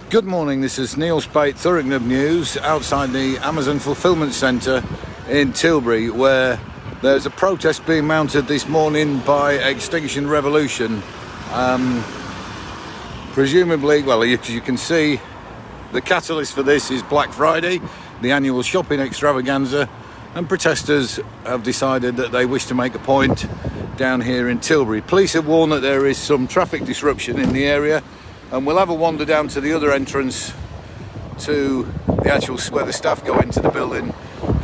Good morning, this is Neil Spate, Thurrock News, outside the Amazon Fulfilment Centre in Tilbury, where there's a protest being mounted this morning by Extinction Rebellion. Presumably, well, as you can see, the catalyst for this is Black Friday, the annual shopping extravaganza, and protesters have decided that they wish to make a point down here in Tilbury. Police have warned that there is some traffic disruption in the area, and we'll have a wander down to the other entrance to the actual where the staff go into the building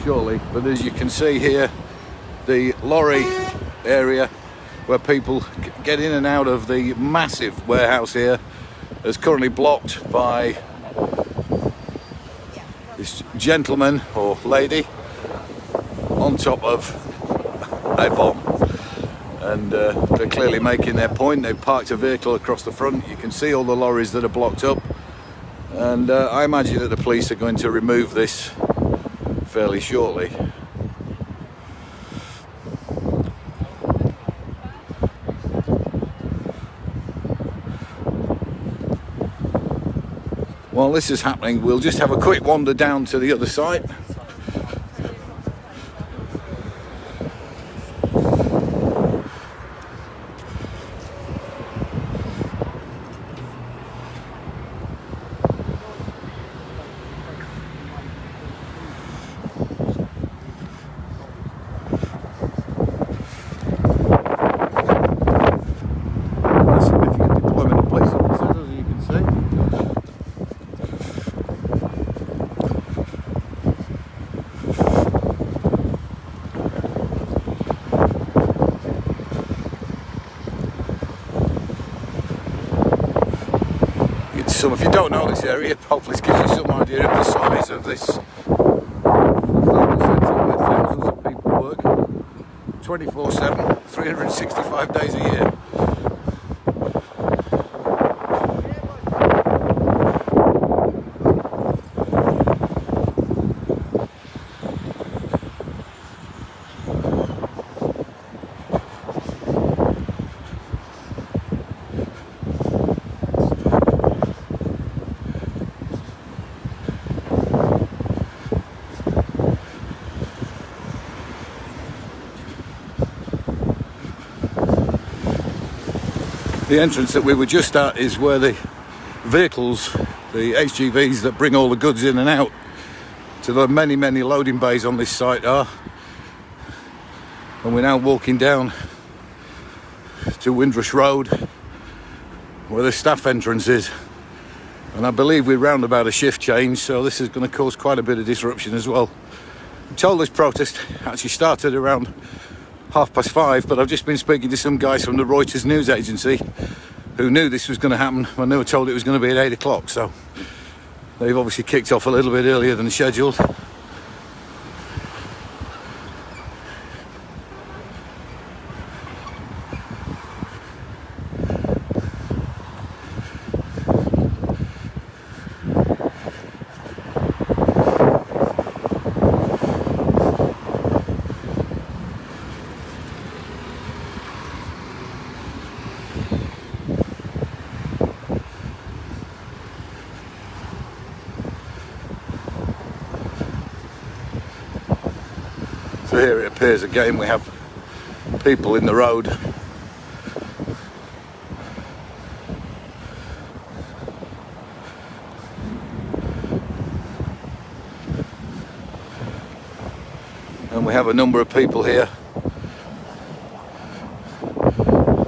shortly. But as you can see here, the lorry area where people get in and out of the massive warehouse here is currently blocked by this gentleman or lady on top of a bomb. And they're clearly making their point. They've parked a vehicle across the front. You can see all the lorries that are blocked up. And I imagine that the police are going to remove this fairly shortly. While this is happening, we'll just have a quick wander down to the other side. If you don't know this area, hopefully this gives you some idea of the size of this fulfillment centre where thousands of people work 24/7, 365 days a year. The entrance that we were just at is where the vehicles, the HGVs that bring all the goods in and out to the many loading bays on this site are. And we're now walking down to Windrush Road where the staff entrance is. And I believe we're round about a shift change, so this is going to cause quite a bit of disruption as well. I'm told this protest actually started around 5:30, but I've just been speaking to some guys from the Reuters news agency who knew this was going to happen, and they were told it was going to be at 8 o'clock, so they've obviously kicked off a little bit earlier than scheduled. So here it appears again we have people in the road. And we have a number of people here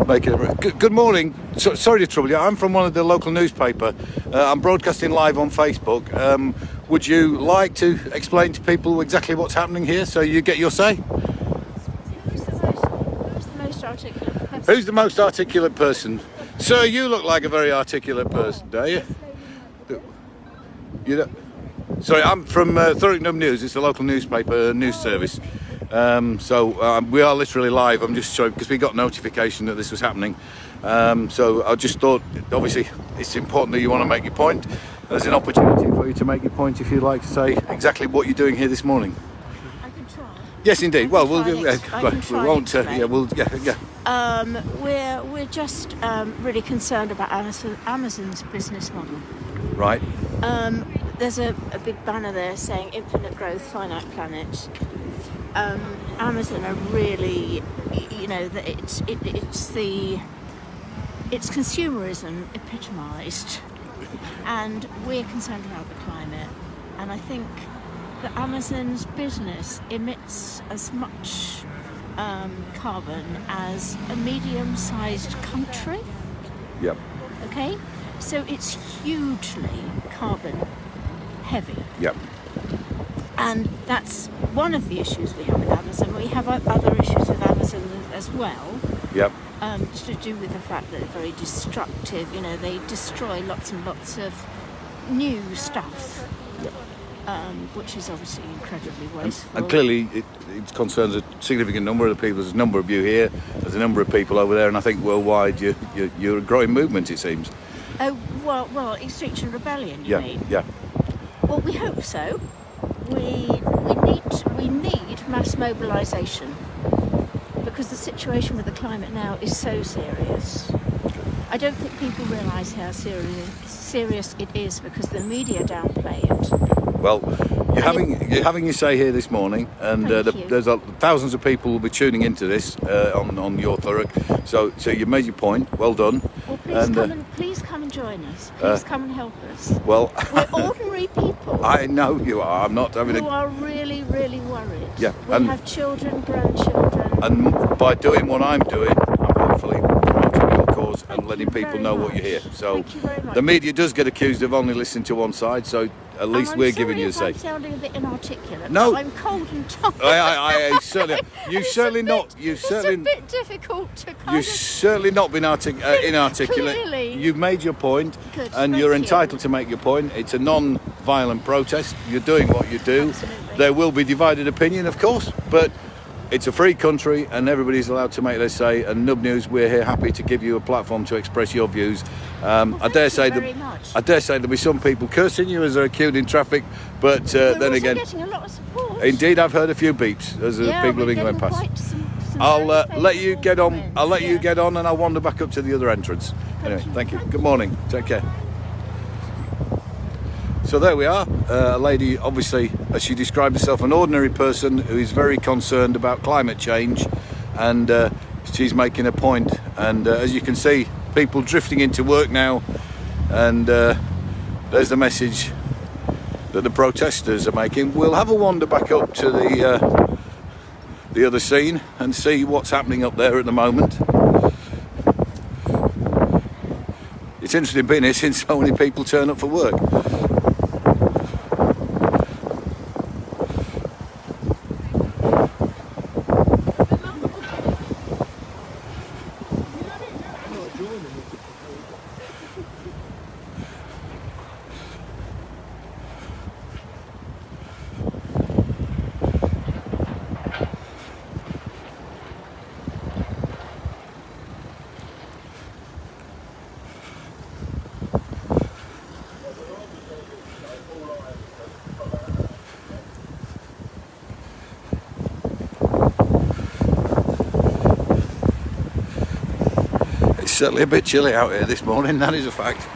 making a... Good morning. Sorry to trouble you. I'm from one of the local newspaper. I'm broadcasting live on Facebook. Would you like to explain to people exactly what's happening here so you get your say? Who's the most articulate person? Sir, you look like a very articulate person, do you? You don't? Sorry, I'm from Thurrock News. It's a local newspaper news service. So we are literally live. I'm just showing because we got notification that this was happening. So I just thought, obviously, it's important that you want to make your point. There's an opportunity for you to make your point if you'd like to say exactly what you're doing here this morning. I can try. Yes, indeed. Well, we'll do. We won't. Yeah. We're just really concerned about Amazon's business model. Right. There's a big banner there saying infinite growth, finite planet. Amazon are really, it's consumerism epitomised, and we're concerned about the climate. And I think that Amazon's business emits as much carbon as a medium-sized country. Yep. Okay, so it's hugely carbon heavy. Yep. And that's one of the issues we have with Amazon. We have other issues with Amazon as well. Yep. To do with the fact that they're very destructive. They destroy lots and lots of new stuff, Yep. Which is obviously incredibly wasteful. And clearly it concerns a significant number of the people. There's a number of you here, there's a number of people over there, and I think worldwide you're a growing movement, it seems. Oh, well, Extinction Rebellion, you mean? Yeah. Well, we hope so. We need mass mobilisation, because the situation with the climate now is so serious. I don't think people realise how serious it is, because the media downplay it. Well, you're having your say here this morning, and there's thousands of people will be tuning into this on your Thurrock. So you made your point. Well done. Well, please come and join us. Please come and help us. Well, we're ordinary people. I know you are. I'm not having who are really, really worried. Yeah, we have children, grandchildren. And by doing what I'm doing, I'm hopefully promoting your cause and letting people know what you hear. So the media does get accused of only listening to one side. So at least we're giving you a say. I'm sounding a bit inarticulate. No, I'm cold and tired. I certainly. You've certainly not. It's a bit difficult to. You've certainly not been inarticulate. Clearly. You've made your point, Good, and you're entitled to make your point. It's a non-violent protest. You're doing what you do. Absolutely. There will be divided opinion, of course, but it's a free country, and everybody's allowed to make their say. And Nub News, we're here happy to give you a platform to express your views. I dare say there'll be some people cursing you as they're queued in traffic, but then again, getting a lot of support. Indeed, I've heard a few beeps as people have been going past. I'll let you get on. I'll let you get on, and I'll wander back up to the other entrance. Anyway, thank you. Good morning. Take care. So there we are. A lady, obviously, as she described herself, an ordinary person who is very concerned about climate change, and she's making a point. And as you can see, people drifting into work now, and there's the message that the protesters are making. We'll have a wander back up to the other scene and see what's happening up there at the moment. It's interesting being here since so many people turn up for work. It's certainly a bit chilly out here this morning, that is a fact.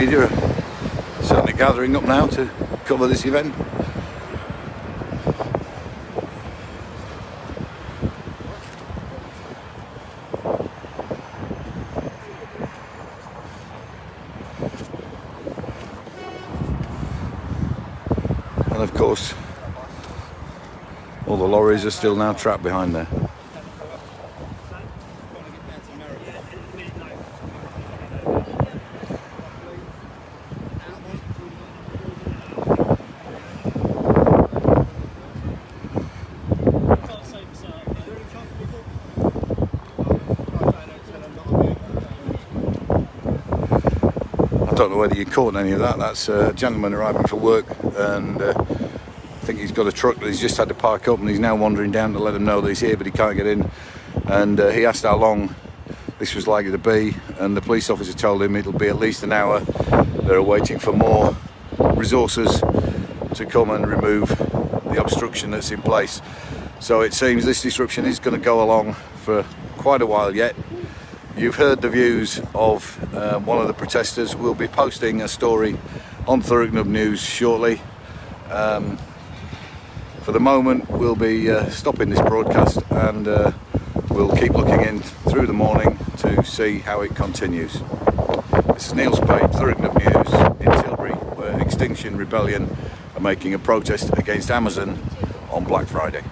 media are certainly gathering up now to cover this event. And of course, all the lorries are still now trapped behind there. I don't know whether you caught any of that. That's a gentleman arriving for work, and I think he's got a truck that he's just had to park up, and he's now wandering down to let him know that he's here, but he can't get in. And he asked how long this was likely to be, and the police officer told him it'll be at least an hour. They're waiting for more resources to come and remove the obstruction that's in place. So it seems this disruption is going to go along for quite a while yet. You've heard the views of one of the protesters. We'll be posting a story on Thurrock News shortly. For the moment, we'll be stopping this broadcast, and we'll keep looking in through the morning to see how it continues. This is Neil Spade, Thurrock News in Tilbury, where Extinction Rebellion are making a protest against Amazon on Black Friday.